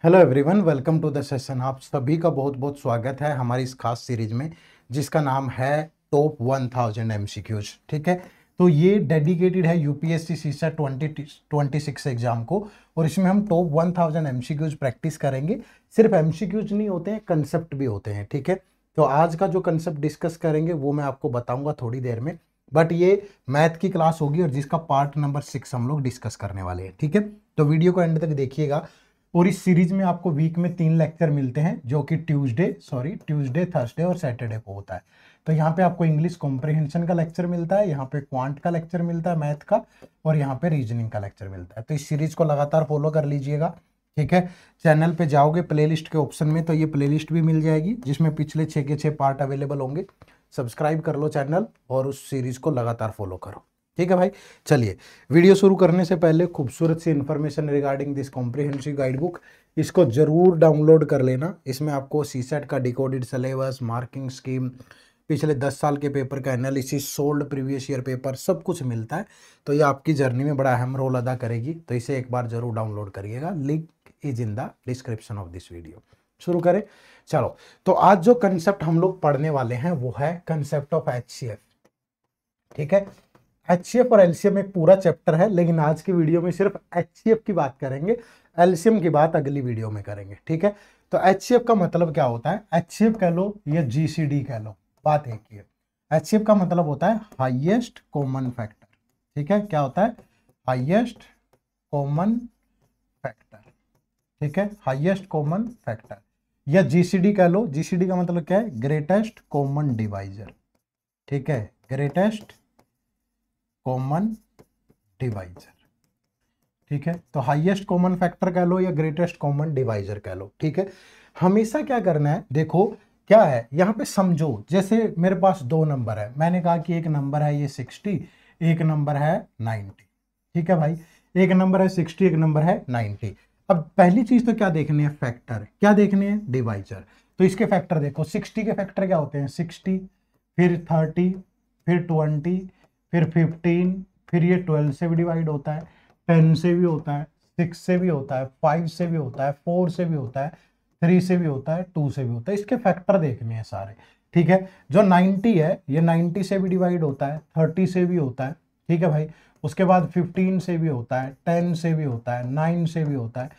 Hello everyone, welcome to the session. आप सभी का बहुत बहुत स्वागत है हमारी इस खास सीरीज में जिसका नाम है टॉप 1000 एमसीक्यूज। ठीक है, तो ये डेडिकेटेड है यूपीएससी सीसेट 2026 एग्जाम को, और इसमें हम टॉप 1000 एमसीक्यूज प्रैक्टिस करेंगे। सिर्फ एमसीक्यूज नहीं होते हैं, कंसेप्ट भी होते हैं। ठीक है, तो आज का जो कंसेप्ट डिस्कस करेंगे वो मैं आपको बताऊंगा थोड़ी देर में, बट ये मैथ की क्लास होगी और जिसका पार्ट नंबर 6 हम लोग डिस्कस करने वाले हैं। ठीक है, तो वीडियो को एंड तक देखिएगा। और इस सीरीज में आपको वीक में 3 लेक्चर मिलते हैं जो कि ट्यूसडे, थर्सडे और सैटरडे को होता है। तो यहाँ पे आपको इंग्लिश कॉम्प्रिहेंशन का लेक्चर मिलता है, यहाँ पे क्वांट का लेक्चर मिलता है मैथ का, और यहाँ पे रीजनिंग का लेक्चर मिलता है। तो इस सीरीज को लगातार फॉलो कर लीजिएगा। ठीक है, चैनल पे जाओगे प्लेलिस्ट के ऑप्शन में तो ये प्लेलिस्ट भी मिल जाएगी जिसमें पिछले 6 के 6 पार्ट अवेलेबल होंगे। सब्सक्राइब कर लो चैनल और उस सीरीज को लगातार फॉलो करो। ठीक है भाई, चलिए वीडियो शुरू करने से पहले खूबसूरत सी information regarding this comprehensive guide book, इसको जरूर डाउनलोड कर लेना। इसमें आपको सीसेट का डिकोडेड सिलेबस, मार्किंग स्कीम, पिछले 10 साल के पेपर का analysis, sold previous year paper, सब कुछ मिलता है। तो ये आपकी जर्नी में बड़ा अहम रोल अदा करेगी, तो इसे एक बार जरूर डाउनलोड करिएगा। Link is in the description of this video. शुरू करें, चलो। तो आज जो कंसेप्ट हम लोग पढ़ने वाले हैं वो है कंसेप्ट ऑफ एचसीएफ। ठीक है, एचसीएफ और एलसीएम एक पूरा चैप्टर है, लेकिन आज की वीडियो में सिर्फ एचसीएफ की बात करेंगे, एलसीएम की बात अगली वीडियो में करेंगे। ठीक है, तो एचसीएफ का मतलब क्या होता है? एचसीएफ कह लो या जीसीडी कह लो, बात एक ही है। एचसीएफ का मतलब होता है हाईएस्ट कॉमन फैक्टर। ठीक है, क्या होता है? Highest common factor. ठीक है, हाईएस्ट कॉमन फैक्टर, या जीसीडी कह लो। जीसीडी का मतलब क्या है? Greatest common divisor. ठीक है, ग्रेटेस्ट कॉमन डिवाइजर। ठीक है, तो हाईएस्ट कॉमन फैक्टर कह लो या ग्रेटेस्ट कॉमन डिवाइजर कह लो। ठीक है, हमेशा क्या करना है, देखो क्या है यहाँ पे, समझो। जैसे मेरे पास 2 नंबर है, मैंने कहा कि एक नंबर है ये 60, एक नंबर है 90। ठीक है भाई, एक नंबर है 60, एक नंबर है 90। अब पहली चीज तो क्या देखनी है? फैक्टर। क्या देखनी है? डिवाइजर। तो इसके फैक्टर देखो, 60 के फैक्टर क्या होते हैं? 60, फिर 30, फिर 20, फिर 15, फिर ये 12 से भी डिवाइड होता है, 10 से भी होता है, 6 से भी होता है, 5 से भी होता है, 4 से भी होता है, 3 से भी होता है, 2 से भी होता है। इसके फैक्टर देखने हैं सारे। ठीक है, जो 90 है ये 90 से भी डिवाइड होता है, 30 से भी होता है। ठीक है भाई, उसके बाद 15 से भी होता है, 10 से भी होता है, 9 से भी होता है,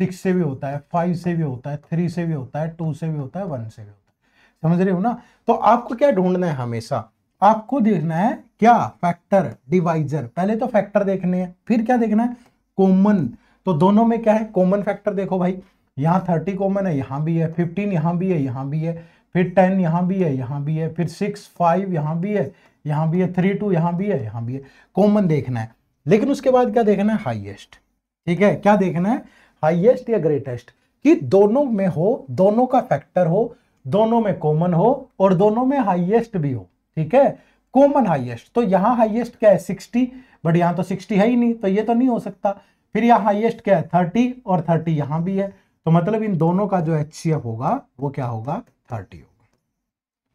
6 से भी होता है, 5 से भी होता है, 3 से भी होता है, 2 से भी होता है, 1 से भी होता है। समझ रहे हो ना? तो आपको क्या ढूंढना है? हमेशा आपको देखना है क्या? Factor, divisor. पहले तो फैक्टर देखने हैं, फिर क्या देखना है? कॉमन। तो दोनों में क्या है? Common factor. देखो भाई, यहाँ 30 कॉमन है, यहाँ भी है, 15 यहाँ भी है, यहाँ भी है, फिर 10 यहाँ भी है, यहाँ भी है, फिर 6, 5 यहाँ भी है, यहाँ भी है, 3, 2 यहाँ भी है, यहाँ भी है। कॉमन देखना है, लेकिन उसके बाद क्या देखना है? हाईएस्ट। ठीक है, क्या देखना है? हाईएस्ट या ग्रेटेस्ट, कि दोनों में हो, दोनों का फैक्टर हो, दोनों में कॉमन हो और दोनों में हाईएस्ट भी हो। ठीक है, कॉमन हाईएस्ट। तो यहां हाईएस्ट क्या है? 60, बट यहां तो 60 है ही नहीं, तो ये तो नहीं हो सकता। फिर यहां हाईएस्ट क्या है? 30, और 30 यहां भी है। तो मतलब इन दोनों का जो एचसीएफ होगा वो क्या होगा? 30 होगा।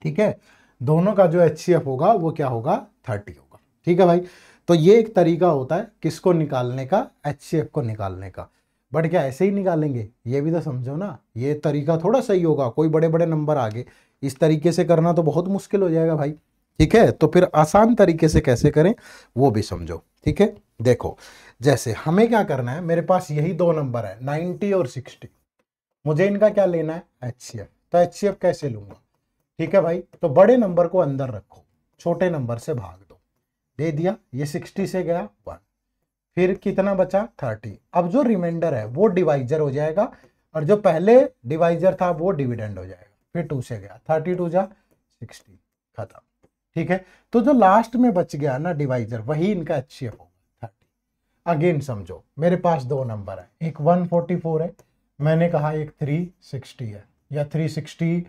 ठीक है, दोनों का जो एचसीएफ होगा वो क्या होगा? 30 होगा। ठीक है भाई, तो ये एक तरीका होता है किसको निकालने का? एचसीएफ को निकालने का। बट क्या ऐसे ही निकालेंगे? ये भी तो समझो ना, ये तरीका थोड़ा सही होगा। कोई बड़े बड़े नंबर आगे, इस तरीके से करना तो बहुत मुश्किल हो जाएगा भाई। ठीक है, तो फिर आसान तरीके से कैसे करें वो भी समझो। ठीक है, देखो जैसे हमें क्या करना है, मेरे पास यही 2 नंबर है 90 और 60, मुझे इनका क्या लेना है? एचसीएफ। तो एचसीएफ कैसे लूंगा? ठीक है भाई, तो बड़े नंबर को अंदर रखो, छोटे नंबर से भाग दो। दे दिया, ये 60 से गया 1, फिर कितना बचा? 30। अब जो रिमाइंडर है वो डिवाइजर हो जाएगा, और जो पहले डिवाइजर था वो डिविडेंड हो जाएगा। फिर 2 से गया, 32 जा 60, खत्म। ठीक है, तो जो लास्ट में बच गया ना डिवाइजर, वही इनका एचसीएफ होगा 30। अगेन समझो, मेरे पास 2 नंबर है, एक 144 है, मैंने कहा एक 360 है, या 360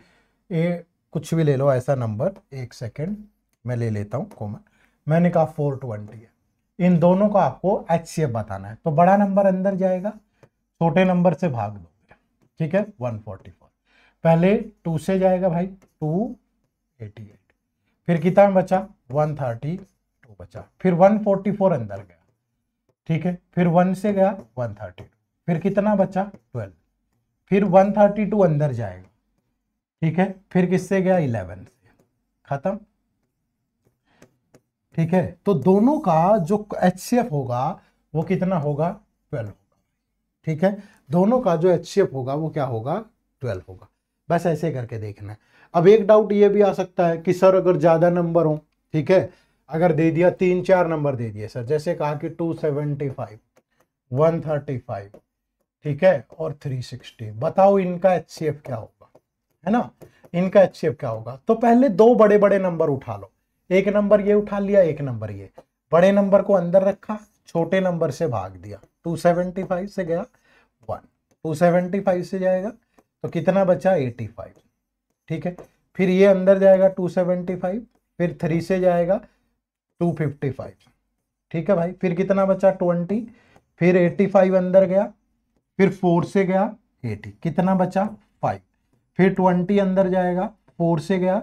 ए कुछ भी ले लो ऐसा नंबर। एक सेकेंड मैं ले लेता हूं कॉमन। मैंने कहा 420 है। इन दोनों का आपको एचसीएफ बताना है, तो बड़ा नंबर अंदर जाएगा, छोटे नंबर से भाग दोगे। ठीक है, 144 पहले 2 से जाएगा भाई, 288, फिर कितना बचा? 132 बचा, फिर 144 अंदर गया। ठीक है, फिर 1 से गया 132, फिर कितना बचा? 12, फिर 132 अंदर जाएगा, ठीक है, फिर किससे गया 11 से, खत्म। ठीक है, तो दोनों का जो HCF होगा वो कितना होगा 12 होगा। ठीक है, दोनों का जो HCF होगा वो क्या होगा 12 होगा। बस ऐसे करके देखना है। अब एक डाउट ये भी आ सकता है कि सर अगर ज्यादा नंबर हो, ठीक है, अगर दे दिया 3-4 नंबर दे दिए सर, जैसे कहा कि 275, 135, ठीक है, और 360, बताओ इनका HCF क्या होगा, है ना, इनका HCF क्या होगा। तो पहले दो बड़े बड़े नंबर उठा लो, एक नंबर ये उठा लिया, एक नंबर ये, बड़े नंबर को अंदर रखा, छोटे नंबर से भाग दिया, 275 से गया 1, 275 से जाएगा तो कितना बचा 85, ठीक है, फिर ये अंदर जाएगा 275, फिर 3 से जाएगा 255, ठीक है भाई, फिर कितना बचा 20, फिर 85 अंदर गया, फिर 4 से गया 80, कितना बचा 5, फिर 20 अंदर जाएगा, 4 से गया,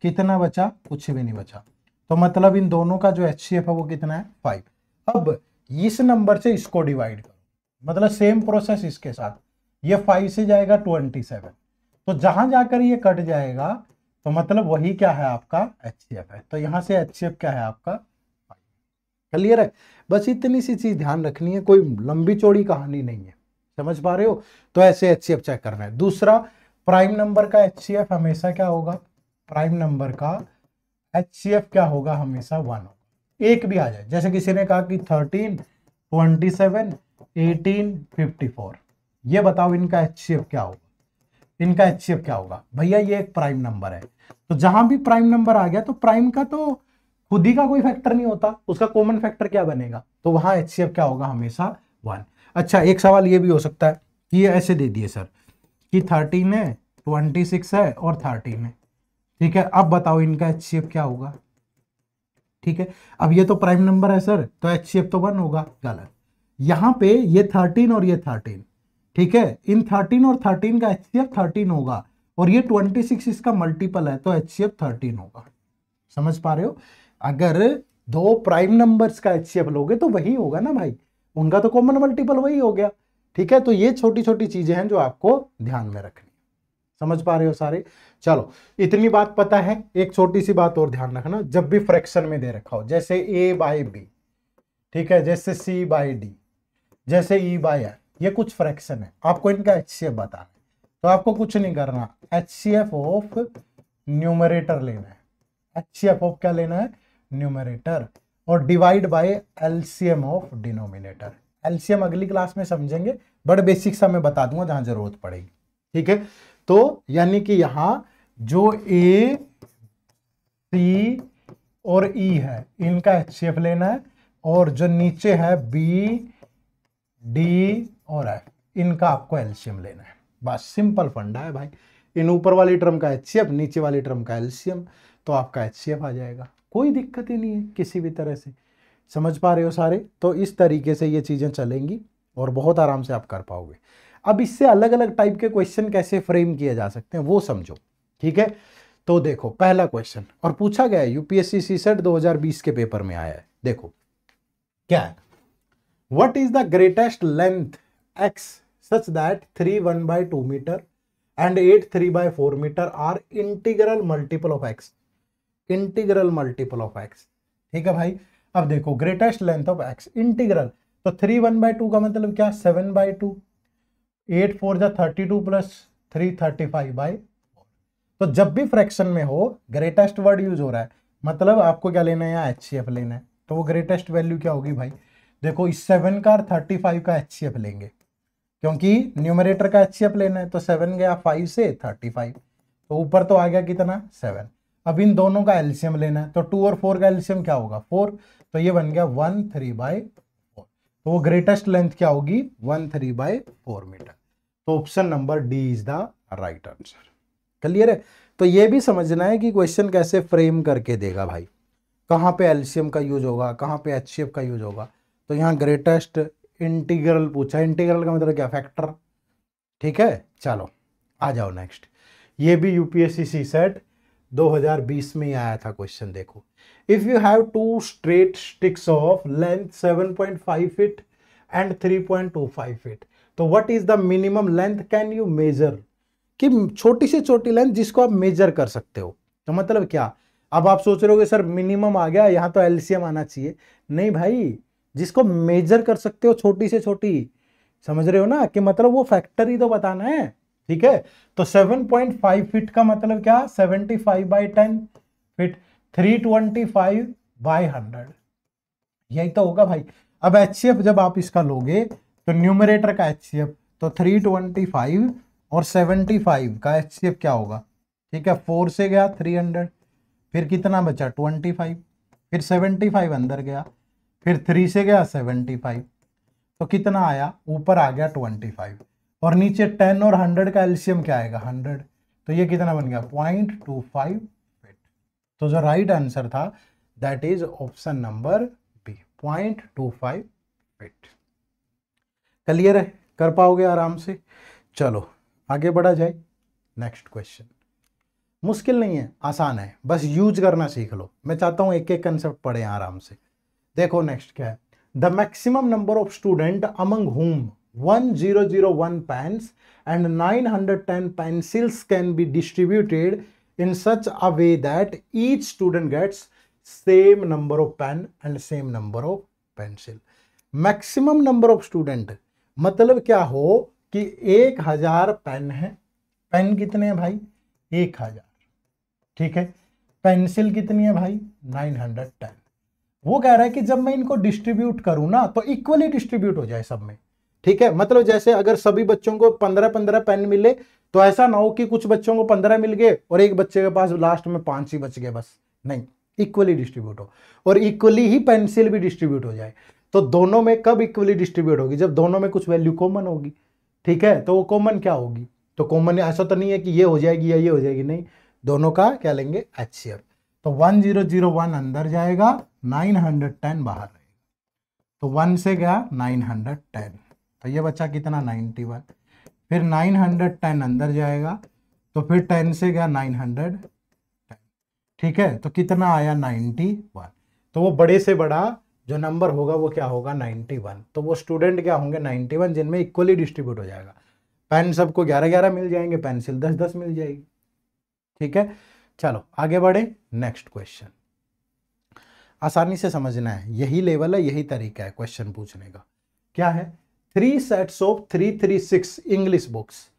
कितना बचा, कुछ भी नहीं बचा। तो मतलब इन दोनों का जो HCF है वो कितना है 5। अब इस नंबर से इसको डिवाइड करो, मतलब सेम प्रोसेस इसके साथ, ये 5 से जाएगा 27, तो जहां जाकर ये कट जाएगा तो मतलब वही क्या है आपका HCF है। तो यहां से HCF क्या है आपका 5। क्लियर है, बस इतनी सी चीज ध्यान रखनी है, कोई लंबी चौड़ी कहानी नहीं है, समझ पा रहे हो। तो ऐसे HCF चेक करना है। दूसरा, प्राइम नंबर का HCF हमेशा क्या होगा, प्राइम नंबर का HCF क्या होगा, हमेशा 1 होगा। एक भी आ जाए, जैसे किसी ने कहा कि 13, 27, 18, 54, ये बताओ इनका HCF क्या होगा, इनका HCF क्या होगा। भैया ये एक प्राइम नंबर है, तो जहां भी प्राइम नंबर आ गया तो प्राइम का तो खुद ही का कोई फैक्टर नहीं होता, उसका कॉमन फैक्टर क्या बनेगा, तो वहां HCF क्या होगा, हमेशा 1। अच्छा, एक सवाल ये भी हो सकता है कि ये ऐसे दे दिए सर कि 13 है, 26 है और 13 है, ठीक है, अब बताओ इनका HCF क्या होगा। ठीक है, अब ये तो प्राइम नंबर है सर, तो HCF तो 1 होगा, गलत। यहां पे ये 13 और ये 13, ठीक है, इन 13 और 13 का HCF 13 होगा, और ये 26 इसका मल्टीपल है, तो HCF 13 होगा। समझ पा रहे हो, अगर दो प्राइम नंबर्स का HCF लोगे तो वही होगा ना भाई, उनका तो कॉमन मल्टीपल वही हो गया। ठीक है, तो ये छोटी छोटी चीजें हैं जो आपको ध्यान में रखनी, समझ पा रहे हो सारे। चलो, इतनी बात पता है। एक छोटी सी बात और ध्यान रखना, जब भी फ्रैक्शन में दे रखा हो, जैसे A/B, ठीक है, जैसे C/D, जैसे E/F, ये कुछ फ्रैक्शन है, आपको इनका HCF बताना है। तो आपको कुछ नहीं करना, HCF ऑफ न्यूमरेटर लेना है, HCF ऑफ क्या लेना है, न्यूमरेटर, और divide by LCM of denominator. LCM अगली क्लास में समझेंगे, बड़े बेसिक सा मैं बता दूंगा जहां जरूरत पड़ेगी। ठीक है, तो यानी कि यहां जो A, C और E है इनका HCF लेना है, और जो नीचे है B, D और F, इनका आपको LCM लेना है। बस सिंपल फंडा है भाई, इन ऊपर वाली टर्म का HCF, नीचे वाली टर्म का LCM, तो आपका HCF आ जाएगा, कोई दिक्कत ही नहीं है किसी भी तरह से। समझ पा रहे हो सारे। तो इस तरीके से ये चीजें चलेंगी और बहुत आराम से आप कर पाओगे। अब इससे अलग अलग टाइप के क्वेश्चन कैसे फ्रेम किए जा सकते हैं वो समझो। ठीक है, तो देखो पहला क्वेश्चन, और पूछा गया है यूपीएससी सीसेट 2020 के पेपर में आया है। देखो क्या है, what is the greatest length x such that 3 1/2 metre and 8 3/4 metre are integral multiple of x, integral multiple of x। ठीक है भाई, अब देखो greatest length of x integral, तो 3 1/2 का मतलब क्या, 7/2, 8 4 जा 32 प्लस 3 35/4। तो जब भी फ्रैक्शन में हो ग्रेटेस्ट वर्ड यूज हो रहा है, मतलब आपको क्या लेना है, यहाँ HCF लेना है। तो वो ग्रेटेस्ट वैल्यू क्या होगी भाई, देखो इस 7 का और 35 का HCF लेंगे, क्योंकि न्यूमरेटर का HCF लेना है, तो 7 गया 5 से 35, तो ऊपर तो आ गया कितना 7। अब इन दोनों का LCM लेना है, तो 2 और 4 का LCM क्या होगा 4, तो ये बन गया 1/3/4। तो वो ग्रेटेस्ट लेंथ क्या होगी 1/3/4 मीटर। तो option number D is the right answer. Clear है, तो ये भी समझना है कि क्वेश्चन कैसे फ्रेम करके देगा भाई, कहाँ पे LCM का यूज होगा, कहाँ पे HCF का यूज होगा। तो यहाँ ग्रेटेस्ट इंटीग्रल पूछा, इंटीग्रल का मतलब क्या, फैक्टर। ठीक है, चलो आ जाओ नेक्स्ट। ये भी यूपीएससी सीसेट 2020 में ही आया था क्वेश्चन। देखो, if you have two straight sticks of length 7.5 feet and 3.25 feet तो what is the minimum length can you measure, कि छोटी से छोटी लेंथ जिसको आप मेजर कर सकते हो। तो मतलब क्या, अब आप सोच रहे होगे सर मिनिमम आ गया, यहां तो एलसीएम आना चाहिए। नहीं भाई, जिसको मेजर कर सकते हो छोटी से छोटी, समझ रहे हो ना, कि मतलब वो फैक्टर ही तो बताना है। ठीक है, तो 7.5 फीट का मतलब क्या, 75/10 फीट, 325/100, यही तो होगा भाई। अब एचसीएफ जब आप इसका लोगे तो न्यूमरेटर का एचसीएफ तो 325 और 75 का एचसीएफ क्या होगा, ठीक है, 4 से गया 300, फिर कितना बचा 25, फिर 75 अंदर गया, फिर 3 से गया 75, तो कितना आया, ऊपर आ गया 25, और नीचे 10 और 100 का एलसीएम क्या आएगा 100, तो ये कितना बन गया 0.25 फीट। तो जो राइट आंसर था that is option number B, 0.25 feet. Clear है, कर पाओगे आराम से। चलो आगे बढ़ा जाए, नेक्स्ट क्वेश्चन। मुश्किल नहीं है, आसान है, बस यूज करना सीख लो। मैं चाहता हूं एक एक कंसेप्ट पढ़े आराम से। देखो नेक्स्ट क्या है, the maximum number of student among whom 1001 pens and 910 pencils can be distributed in such a way that each student gets same number of pen and same number of pencil। Maximum number of student मतलब क्या हो कि 1000 pen है, pen कितने हैं भाई 1000, ठीक है, पेंसिल कितनी है भाई 910। वो कह रहा है कि जब मैं इनको डिस्ट्रीब्यूट करूं ना तो इक्वली डिस्ट्रीब्यूट हो जाए सब में, ठीक है, मतलब जैसे अगर सभी बच्चों को 15-15 पेन मिले तो ऐसा ना हो कि कुछ बच्चों को 15 मिल गए और एक बच्चे के पास लास्ट में 5 ही बच गए बस, नहीं, इक्वली डिस्ट्रीब्यूट हो, और इक्वली ही पेंसिल भी डिस्ट्रीब्यूट हो जाए। तो दोनों में कब इक्वली डिस्ट्रीब्यूट होगी, जब दोनों में कुछ वैल्यू कॉमन होगी, ठीक है, तो वो कॉमन क्या होगी, तो कॉमन ऐसा तो नहीं है कि ये हो जाएगी या ये हो जाएगी, नहीं, दोनों का क्या लेंगे एचसीएफ। तो 1001 अंदर जाएगा, 910 बाहर रहेगा, तो 1 से गया 910, तो ये बचा कितना 91, फिर 910 अंदर जाएगा, तो फिर 10 से गया 910, ठीक है, तो कितना आया 91। तो वो बड़े से बड़ा जो नंबर होगा वो क्या होगा 91, तो वो स्टूडेंट क्या होंगे 91 जिनमें इक्वली डिस्ट्रीब्यूट हो जाएगा। पेन सबको 11-11 मिल जाएंगे, पेंसिल 10-10 मिल जाएगी, ठीक है। चलो आगे बढ़े, नेक्स्ट क्वेश्चन। आसानी से समझना है, यही लेवल है, यही तरीका है क्वेश्चन पूछने का। क्या है, 3 sets of 336 English books,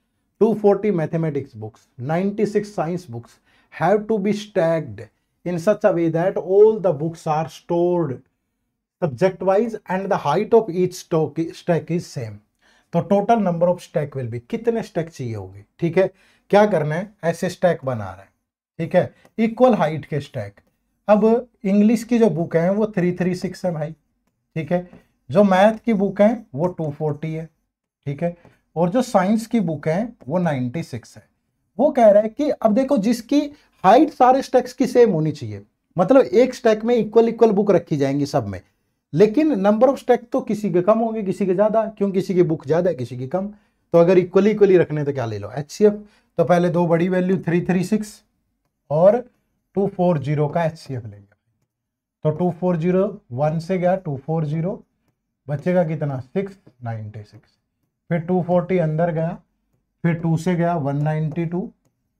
240 mathematics books, 96 science books have to be stacked in such a way that all the books are stored subject wise and the height of each stack is same। तो total number of stack will be, कितने stack चाहिए होंगे, ठीक है, क्या करना है, ऐसे स्टैक बना रहे हैं, ठीक है, इक्वल हाइट के स्टैक। अब इंग्लिश की जो बुक है वो 336 है भाई, ठीक है, जो मैथ की बुक है वो 240 है, ठीक है, और जो साइंस की बुक है वो 96 है। वो कह रहा है कि अब देखो जिसकी हाइट सारे स्टैक्स की सेम होनी चाहिए, मतलब एक स्टैक में इक्वल इक्वल बुक रखी जाएंगी सब में, लेकिन नंबर ऑफ स्टैक तो किसी के कम होंगे किसी के ज्यादा, क्यों, किसी की बुक ज्यादा है किसी की कम। तो अगर इक्वली इक्वली रखने तो क्या ले लो एचसीएफ। तो पहले दो बड़ी वैल्यू 336 और 240 का एचसीएफ ले लिया, तो 240 1 से गया 240, बचेगा कितना 696, फिर 240 अंदर गया, फिर 2 से गया 192,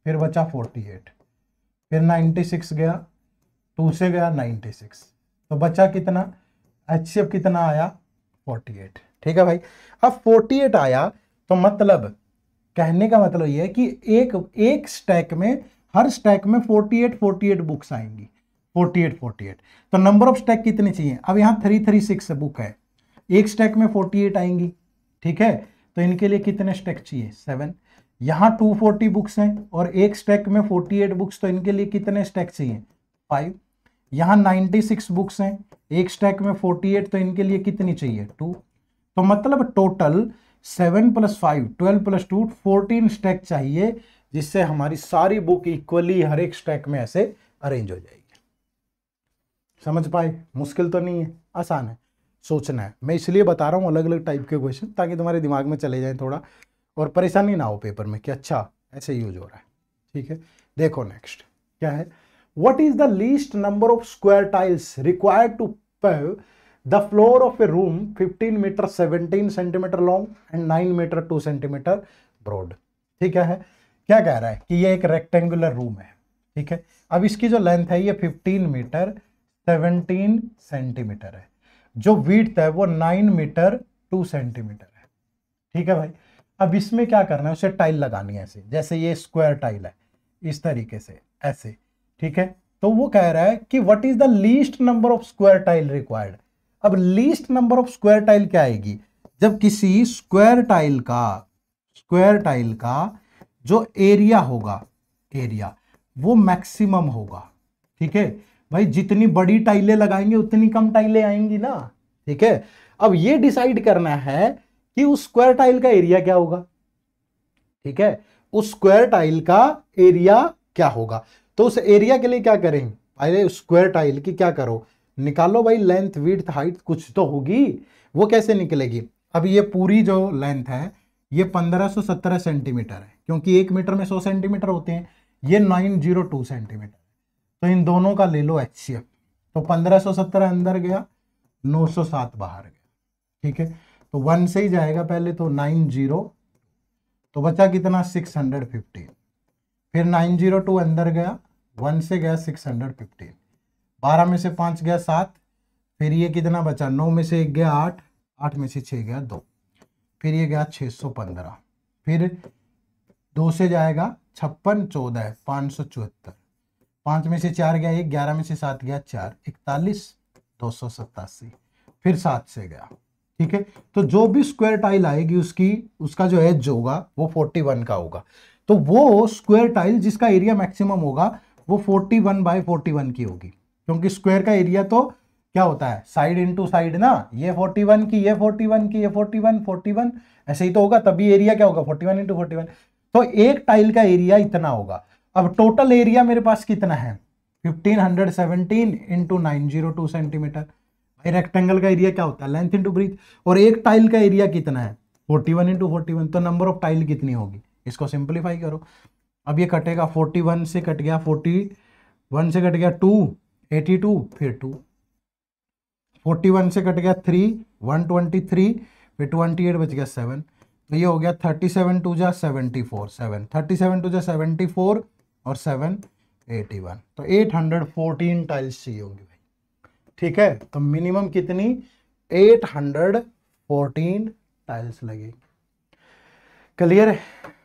फिर बचा 48, फिर 96 गया, 2 से गया 96, तो बचा कितना एचसीएफ कितना आया 48, ठीक है भाई। अब 48 आया तो मतलब कहने का मतलब ये है कि एक स्टैक में, हर स्टैक में 48 बुक्स आएंगी, 48। तो नंबर ऑफ स्टैक कितने चाहिए, अब यहाँ 336 बुक है, एक स्टैक में 48 आएंगी, ठीक है, तो इनके लिए कितने स्टैक चाहिए 7। यहाँ 240 बुक्स हैं और एक स्टैक में 48 बुक्स, तो इनके लिए कितने स्टैक चाहिए 5। यहाँ 96 बुक्स हैं, एक स्टैक में 48, तो इनके लिए कितनी चाहिए 2। तो मतलब टोटल 7 + 5 12 + 2 14 स्टैक चाहिए, जिससे हमारी सारी बुक इक्वली हर एक स्टैक में ऐसे अरेंज हो जाएगी। समझ पाए, मुश्किल तो नहीं है, आसान है, सोचना है। मैं इसलिए बता रहा हूँ अलग अलग टाइप के क्वेश्चन, ताकि तुम्हारे दिमाग में चले जाए थोड़ा, और परेशानी ना हो पेपर में कि अच्छा ऐसे यूज हो रहा है, ठीक है। देखो नेक्स्ट क्या है, what is the least number of square tiles required to pave the floor of a room 15 metre 17 centimetre long and 9 metre 2 centimetre broad. ठीक है, क्या कह रहा है कि ये एक रेक्टेंगुलर रूम है। ठीक है, अब इसकी जो लेंथ है ये 15 मीटर 17 सेंटीमीटर है, जो विड्थ है वो 9 मीटर 2 सेंटीमीटर है। ठीक है भाई, अब इसमें क्या करना है, उसे टाइल लगानी है ऐसे, जैसे ये स्क्वायर टाइल है इस तरीके से ऐसे। ठीक है, तो वो कह रहा है कि what is the least number of square tile required. अब least number of square tile क्या आएगी, जब किसी स्क्वायर टाइल का जो एरिया होगा, एरिया वो मैक्सिमम होगा। ठीक है भाई, जितनी बड़ी टाइलें लगाएंगे उतनी कम टाइलें आएंगी ना। ठीक है, अब ये डिसाइड करना है कि उस स्क्वायर टाइल का एरिया क्या होगा। ठीक है, उस स्क्वायर टाइल का एरिया क्या होगा। तो उस एरिया के लिए क्या करें, पहले स्क्वायर टाइल की क्या करो, निकालो भाई लेंथ विड्थ हाइट कुछ तो होगी, वो कैसे निकलेगी। अब ये पूरी जो लेंथ है ये 1517 सेंटीमीटर है, क्योंकि 1 मीटर में 100 सेंटीमीटर होते हैं, ये 902 सेंटीमीटर। तो इन दोनों का ले लो HCF, तो 1517 अंदर गया, 907 बाहर गया। ठीक है, तो 1 से ही जाएगा पहले, तो 90, तो बचा कितना 615, फिर 902 अंदर गया, 1 से गया 615, 12 में से 5 गया 7, फिर ये कितना बचा 9 में से 1 गया 8, 8 में से 6 गया 2, फिर ये गया 615, फिर 2 से जाएगा 56, 14 574, 5 में से 4 गया 1, 11 में से 7 गया 4, 41, 287, फिर 7 से गया। ठीक है, तो जो भी स्क्वायर टाइल आएगी उसका जो एज होगा वो 41 का होगा। तो वो स्क्वायर टाइल जिसका एरिया मैक्सिमम होगा वो 41/41 की होगी, क्योंकि स्क्वायर का एरिया तो क्या होता है साइड इनटू साइड ना, ये 41 की, ये 41 की, ये 41 41 ऐसे ही तो होगा, तभी एरिया क्या होगा 41 × 41। तो एक टाइल का एरिया इतना होगा। अब टोटल एरिया मेरे पास कितना है 1517 × 902 सेंटीमीटर। भाई रेक्टेंगल का एरिया क्या होता है लेंथ इनटू ब्रीथ, और एक टाइल का एरिया कितना है 41 × 41, तो नंबर ऑफ टाइल कितनी होगी, इसको सिंपलीफाई करो। अब ये कटेगा 41 से कट गया 41 से कट गया 2 82, फिर 2 41 से कट गया 3 123, फिर 28 बच गया 7, तो ये हो गया 37 2 जा 74 7, 37 2 जा 74 और 7 81, तो 814 टाइल्स चाहिए होंगी भाई। ठीक है, तो मिनिमम कितनी 814 टाइल्स लगेगी। क्लियर है,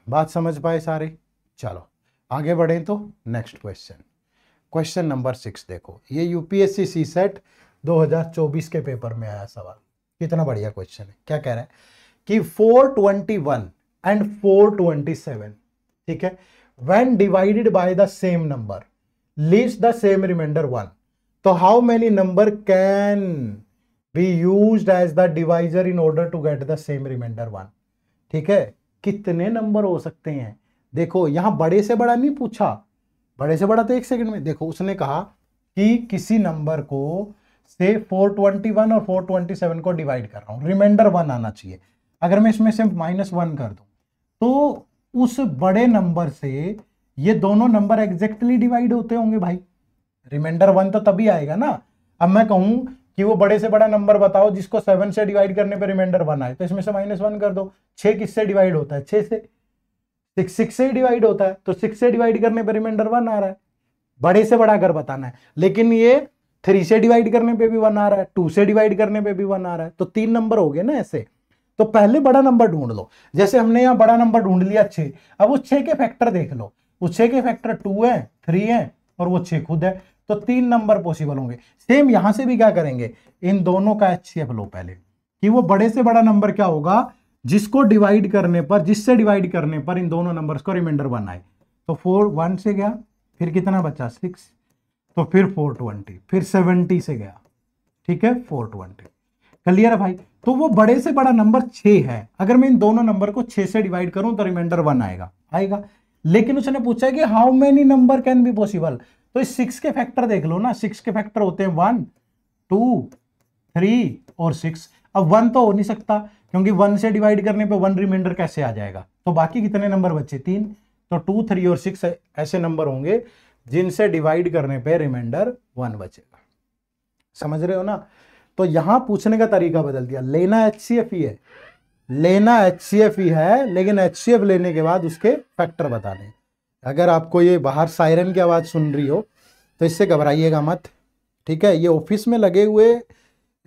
बात समझ पाए सारे। चलो आगे बढ़े तो नेक्स्ट क्वेश्चन नंबर 6 देखो, ये यूपीएससी सीसेट 2024 के पेपर में आया सवाल। कितना बढ़िया क्वेश्चन है, क्या कह रहा है कि 421 एंड 427, ठीक है, when divided by the same number leaves the same remainder 1, तो how many number can be used as the divisor in order to get the same remainder 1। ठीक है, कितने नंबर हो सकते हैं। देखो यहां बड़े से बड़ा नहीं पूछा, बड़े से बड़ा तो 1 सेकंड में, देखो उसने कहा कि किसी नंबर को से 421 और 427 को डिवाइड कर रहा हूं, रिमाइंडर 1 आना चाहिए। अगर मैं इसमें से -1 कर दूं तो उस बड़े नंबर से ये दोनों नंबर एग्जैक्टली डिवाइड होते होंगे भाई, रिमाइंडर 1 तो तभी आएगा ना। अब मैं कहूं कि वो बड़े से बड़ा नंबर बताओ जिसको 7 से डिवाइड करने पे रिमाइंडर 1 आए, तो इसमें से -1 कर दो। 6 किससे डिवाइड होता है 6 से, 6 से डिवाइड होता है, तो 6 से डिवाइड करने पे रिमाइंडर 1 आ रहा है, बड़े से बड़ा अगर बताना है। लेकिन ये 3 से डिवाइड करने पे भी 1 आ रहा है, 2 से डिवाइड करने पे भी 1 आ रहा है, तो 3 नंबर हो गए ना ऐसे। तो पहले बड़ा नंबर ढूंढ लो, जैसे हमने यहाँ बड़ा नंबर ढूंढ लिया 6, अब वो 6 के फैक्टर देख लो, उस 6 के फैक्टर 2 है 3 है और वो 6 खुद है, तो 3 नंबर पॉसिबल होंगे। सेम यहां से भी क्या करेंगे, इन दोनों का HCF लो पहले, कि वो बड़े से बड़ा नंबर क्या होगा जिसको डिवाइड करने पर, जिससे डिवाइड करने पर इन दोनों नंबर्स को रिमाइंडर 1 आए। तो 4 1 से गया, फिर कितना बचा 6, तो फिर 420, फिर 70 से गया, ठीक है 420। क्लियर है भाई, तो वो बड़े से बड़ा नंबर 6 है, अगर मैं इन दोनों नंबर को 6 से डिवाइड करूं तो रिमाइंडर 1 आएगा। लेकिन उसने पूछा है कि how many number can be possible, तो इस 6 के फैक्टर देख लो ना, 6 के फैक्टर होते हैं 1 2 3 और 6। अब 1 तो हो नहीं सकता, क्योंकि 1 से डिवाइड करने पे 1 रिमाइंडर कैसे आ जाएगा, तो बाकी कितने नंबर बचे 3, तो 2 3 और 6 ऐसे नंबर होंगे जिनसे डिवाइड करने पे रिमाइंडर 1 बचेगा। समझ रहे हो ना। तो यहां पूछने का तरीका बदल दिया, लेना HCF ही है, लेना HCF ही है, लेकिन HCF लेने के बाद उसके फैक्टर बताने। अगर आपको ये बाहर सायरन की आवाज सुन रही हो तो इससे घबराइएगा मत, ठीक है। ये ऑफिस में लगे हुए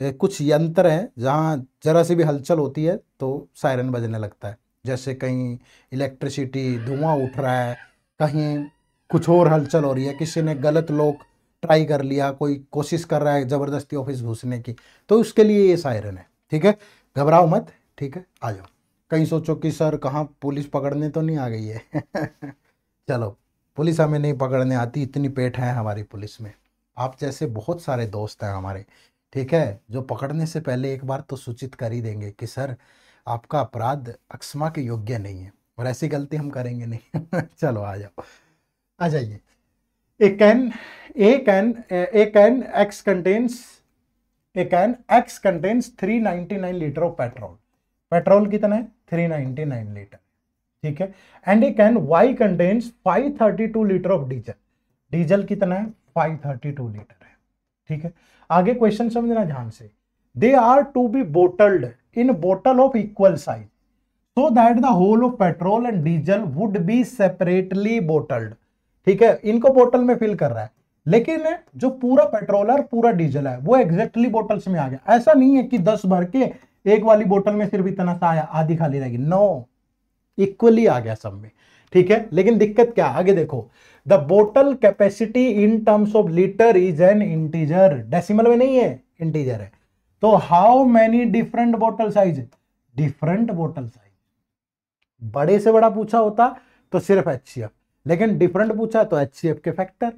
कुछ यंत्र हैं जहाँ जरा सी भी हलचल होती है तो सायरन बजने लगता है। जैसे कहीं इलेक्ट्रिसिटी धुआं उठ रहा है, कहीं कुछ और हलचल हो रही है, किसी ने गलत लोग ट्राई कर लिया, कोई कोशिश कर रहा है ज़बरदस्ती ऑफिस घुसने की, तो उसके लिए ये सायरन है, ठीक है। घबराओ मत, ठीक है, आ जाओ। कहीं सोचो कि सर कहाँ पुलिस पकड़ने तो नहीं आ गई है चलो, पुलिस हमें नहीं पकड़ने आती, इतनी पेट है हमारी पुलिस में। आप जैसे बहुत सारे दोस्त हैं हमारे, ठीक है, जो पकड़ने से पहले एक बार तो सूचित कर ही देंगे कि सर आपका अपराध अक्षमा के योग्य नहीं है, और ऐसी गलती हम करेंगे नहीं चलो आ जाओ, आ जाइए। A can X contains 399 litre of petrol. Petrol कितना है? 399 लीटर, ठीक है। And A can Y contains 532 litre of diesel. Diesel कितना है? 532 लीटर है, ठीक है। आगे क्वेश्चन समझना ध्यान से। They are to be bottled in bottle of equal size so that the whole of petrol and diesel would be separately bottled, ठीक है। इनको बोतल में फिल कर रहा है, लेकिन जो पूरा पेट्रोल और पूरा डीजल है वो एग्जैक्टली बोतल्स में आ गया। ऐसा नहीं है कि 10 भर के एक वाली बोतल में सिर्फ इतना सा आया, आधी खाली रहेगी, नो, इक्वली आ गया सब में, ठीक है। लेकिन दिक्कत क्या, आगे देखो, द बोतल capacity in terms of litre is an integer, decimal में नहीं है, इंटीजर है। तो हाउ मेनी डिफरेंट बोतल साइज? डिफरेंट बोतल साइज। बड़े से बड़ा पूछा होता तो सिर्फ HCF, लेकिन डिफरेंट पूछा तो HCF के फैक्टर।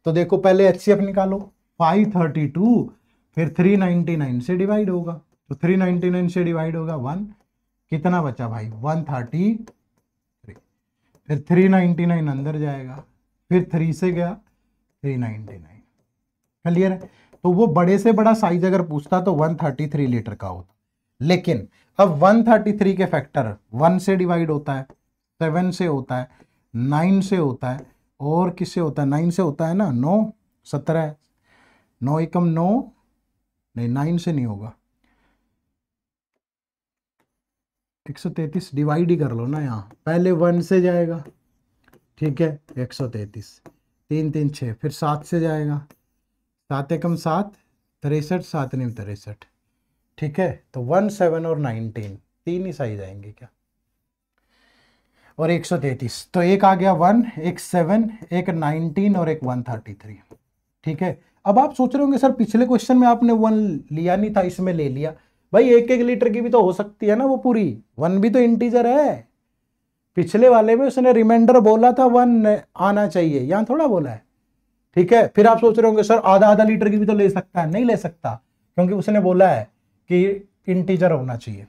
तो देखो पहले HCF निकालो, 532 फिर 399 से डिवाइड होगा, तो 399 से डिवाइड होगा 1, कितना बचा भाई? 133, फिर 399 अंदर जाएगा, फिर 3 से गया 399, क्लियर है। तो वो बड़े से बड़ा साइज अगर पूछता तो 133 लीटर का होता, लेकिन अब 133 के फैक्टर 1 से डिवाइड होता है, 7 से होता है, 9 से होता है, और किससे होता है? 9 से होता है ना, 9 17, 9 एकम 9, नहीं 9 से नहीं होगा, 133 डिवाइड ही कर लो ना, यहाँ पहले 1 से जाएगा, ठीक है, 133, 3 3 6, फिर 7 से जाएगा, 7 एकम 7, 63, 7 नहीं 63, ठीक है। तो 1 7 और 19 तीन ही साइज आएंगे क्या, और 133, तो एक आ गया 1, एक 7, एक 19 और एक 133, ठीक है। अब आप सोच रहे होंगे सर पिछले क्वेश्चन में आपने 1 लिया नहीं था, इसमें ले लिया। भाई 1 लीटर की भी तो हो सकती है ना वो पूरी, 1 भी तो इंटीजर है। पिछले वाले में उसने रिमाइंडर बोला था 1 आना चाहिए, यहां थोड़ा बोला है, ठीक है। फिर आप सोच रहे होंगे सर आधा आधा लीटर की भी तो ले सकता है, नहीं ले सकता, क्योंकि उसने बोला है कि इंटीजर होना चाहिए,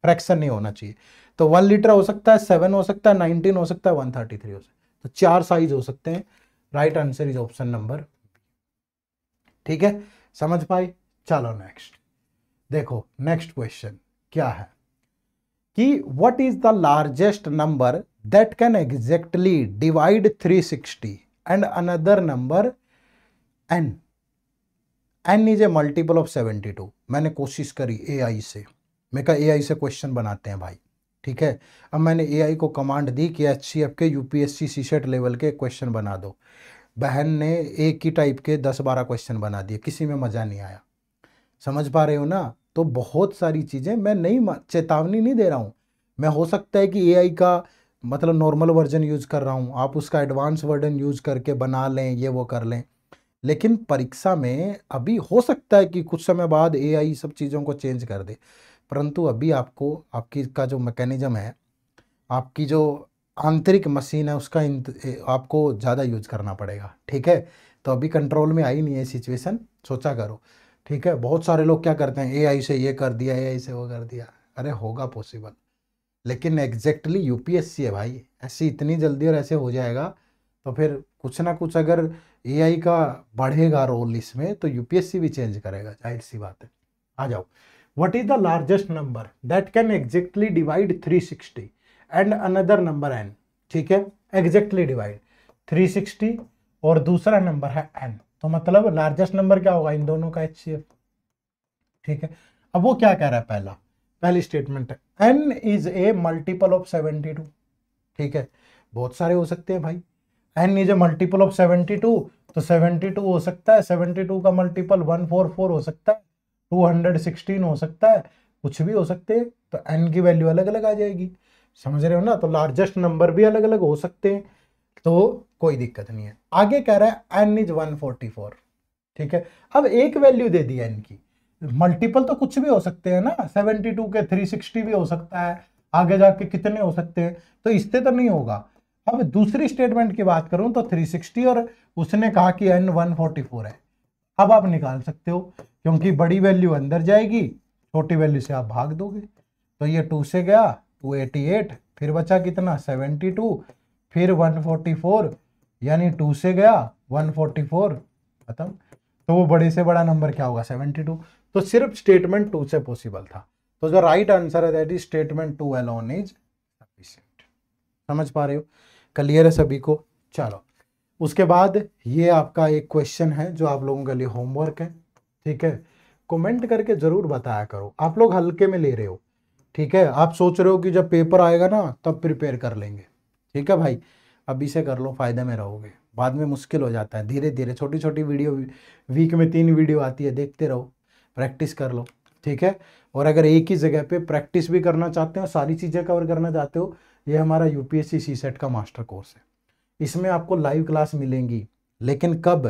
फ्रैक्शन नहीं होना चाहिए। तो 1 लीटर हो सकता है, 7 हो सकता है, 19 हो सकता है, 133 हो सकता है, तो 4 साइज हो सकते हैं। Right answer is option number, ठीक है, समझ पाए। चलो नेक्स्ट देखो, नेक्स्ट क्वेश्चन क्या है कि what is the largest number that can exactly divide 360 and another number n। n is a multiple of 72। मैंने कोशिश करी AI से, मैं कहा AI से क्वेश्चन बनाते हैं भाई, ठीक है। अब मैंने AI को कमांड दी कि HCF के UPSC CSET लेवल के क्वेश्चन बना दो। बहन ने एक ही टाइप के 10-12 क्वेश्चन बना दिए, किसी में मज़ा नहीं आया, समझ पा रहे हो ना। तो बहुत सारी चीज़ें मैं नहीं, चेतावनी नहीं दे रहा हूँ मैं, हो सकता है कि AI का मतलब नॉर्मल वर्जन यूज़ कर रहा हूँ, आप उसका एडवांस वर्जन यूज़ करके बना लें, ये वो कर लें, लेकिन परीक्षा में अभी हो सकता है कि कुछ समय बाद AI सब चीज़ों को चेंज कर दे, परंतु अभी आपको आपकी का जो मैकेनिज्म है, आपकी जो आंतरिक मशीन है, उसका आपको ज़्यादा यूज़ करना पड़ेगा, ठीक है। तो अभी कंट्रोल में आई नहीं है सिचुएशन, सोचा करो, ठीक है। बहुत सारे लोग क्या करते हैं, AI से ये कर दिया, AI से वो कर दिया, अरे होगा पॉसिबल, लेकिन एग्जैक्टली UPSC है भाई, ऐसी इतनी जल्दी और ऐसे हो जाएगा तो फिर कुछ ना कुछ अगर AI का बढ़ेगा रोल इसमें तो UPSC भी चेंज करेगा, जाहिर सी बात है। आ जाओ, what is the largest number that can exactly divide 360 and another number n, ठीक है। एग्जैक्टली डिवाइड 360 और दूसरा नंबर है n, तो मतलब लार्जेस्ट नंबर क्या होगा इन दोनों का? HCF, ठीक है, अब वो क्या कह रहा है, पहली स्टेटमेंट है n is a multiple of 72। ठीक है, बहुत सारे हो सकते हैं भाई, n is a multiple of 72, तो 72 हो सकता है, 72 का मल्टीपल 144 हो सकता है, 216 हो सकता है, कुछ भी हो सकते हैं, तो n की वैल्यू अलग अलग आ जाएगी, समझ रहे हो ना। तो लार्जेस्ट नंबर भी अलग अलग हो सकते हैं, तो कोई दिक्कत नहीं है। आगे कह रहा है n इज 144। ठीक है, अब एक वैल्यू दे दी n की, मल्टीपल तो कुछ भी हो सकते हैं ना, 72 के 360 भी हो सकता है, आगे जाके कितने हो सकते हैं, तो इससे तो नहीं होगा। अब दूसरी स्टेटमेंट की बात करूं तो 360 और उसने कहा कि n 144 है। अब आप निकाल सकते हो, क्योंकि बड़ी वैल्यू अंदर जाएगी, छोटी वैल्यू से आप भाग दोगे, तो ये 2 से गया 288, फिर बचा कितना 72, फिर 144, यानी 2 से गया 144, खत्म। तो वो बड़े से बड़ा नंबर क्या होगा 72। तो सिर्फ स्टेटमेंट 2 से पॉसिबल था, तो जो राइट आंसर है that is statement 2 alone is sufficient. समझ पा रहे हो, क्लियर है सभी को। चलो, उसके बाद ये आपका एक क्वेश्चन है जो आप लोगों के लिए होमवर्क है। ठीक है, कमेंट करके जरूर बताया करो, आप लोग हल्के में ले रहे हो। ठीक है, आप सोच रहे हो कि जब पेपर आएगा ना तब प्रिपेयर कर लेंगे। ठीक है भाई, अभी से कर लो, फायदे में रहोगे, बाद में मुश्किल हो जाता है। धीरे धीरे छोटी छोटी वीडियो, वीक में 3 वीडियो आती है, देखते रहो, प्रैक्टिस कर लो। ठीक है, और अगर एक ही जगह पे प्रैक्टिस भी करना चाहते हो, सारी चीज़ें कवर करना चाहते हो, ये हमारा यूपीएससी सीसेट का मास्टर कोर्स है। इसमें आपको लाइव क्लास मिलेंगी, लेकिन कब,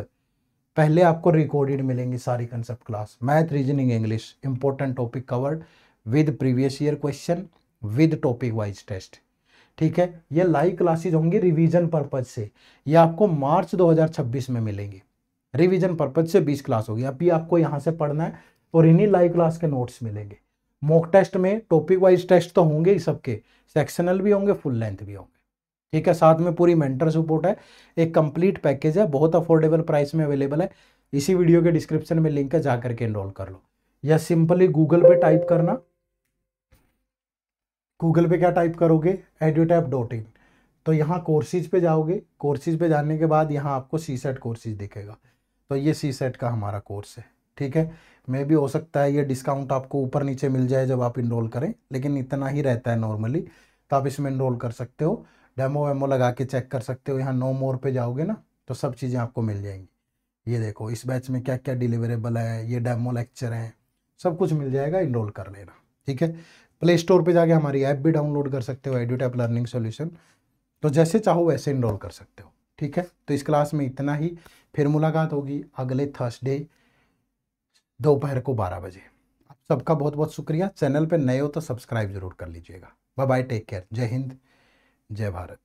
पहले आपको रिकॉर्डेड मिलेंगी सारी concept class, math, reasoning, English, important topic covered with previous year question with topic wise test. ठीक है, ये लाइव क्लासेज होंगी रिवीजन पर्पज से, ये आपको मार्च 2026 में मिलेंगी। रिवीजन पर्पज से 20 क्लास होगी, अभी आपको यहाँ से पढ़ना है, और इन्हीं लाइव क्लास के नोट्स मिलेंगे। मॉक टेस्ट में टॉपिक वाइज टेस्ट तो होंगे ही सबके, सेक्शनल भी होंगे, फुल लेंथ भी होंगे। ठीक है, साथ में पूरी मेंटर सपोर्ट है, एक कंप्लीट पैकेज है, बहुत अफोर्डेबल प्राइस में अवेलेबल है। इसी वीडियो के डिस्क्रिप्शन में लिंक है, जा करके एनरोल कर लो, या सिंपली गूगल पे टाइप करना। गूगल पे क्या टाइप करोगे, edutap.in, तो यहाँ कोर्सेज पे जाओगे, कोर्सेज पे जाने के बाद यहाँ आपको सीसेट कोर्सेज दिखेगा, तो ये सीसेट का हमारा कोर्स है। ठीक है, मे भी हो सकता है ये डिस्काउंट आपको ऊपर नीचे मिल जाए जब आप इनरोल करें, लेकिन इतना ही रहता है नॉर्मली, तो आप इसमें इनरोल कर सकते हो, डेमो वेमो लगा के चेक कर सकते हो। यहाँ नो मोर पे जाओगे ना तो सब चीज़ें आपको मिल जाएंगी। ये देखो इस बैच में क्या क्या डिलीवरेबल है, ये डेमो लेक्चर हैं, सब कुछ मिल जाएगा, इनरोल कर लेना। ठीक है, प्ले स्टोर पे जाके हमारी ऐप भी डाउनलोड कर सकते हो, एडुटैप लर्निंग सॉल्यूशन, तो जैसे चाहो वैसे इनरोल कर सकते हो। ठीक है, तो इस क्लास में इतना ही, फिर मुलाकात होगी अगले थर्सडे दोपहर को 12 बजे। आप सबका बहुत बहुत शुक्रिया, चैनल पे नए हो तो सब्सक्राइब जरूर कर लीजिएगा। बाय बाय, टेक केयर, जय हिंद, जय भारत।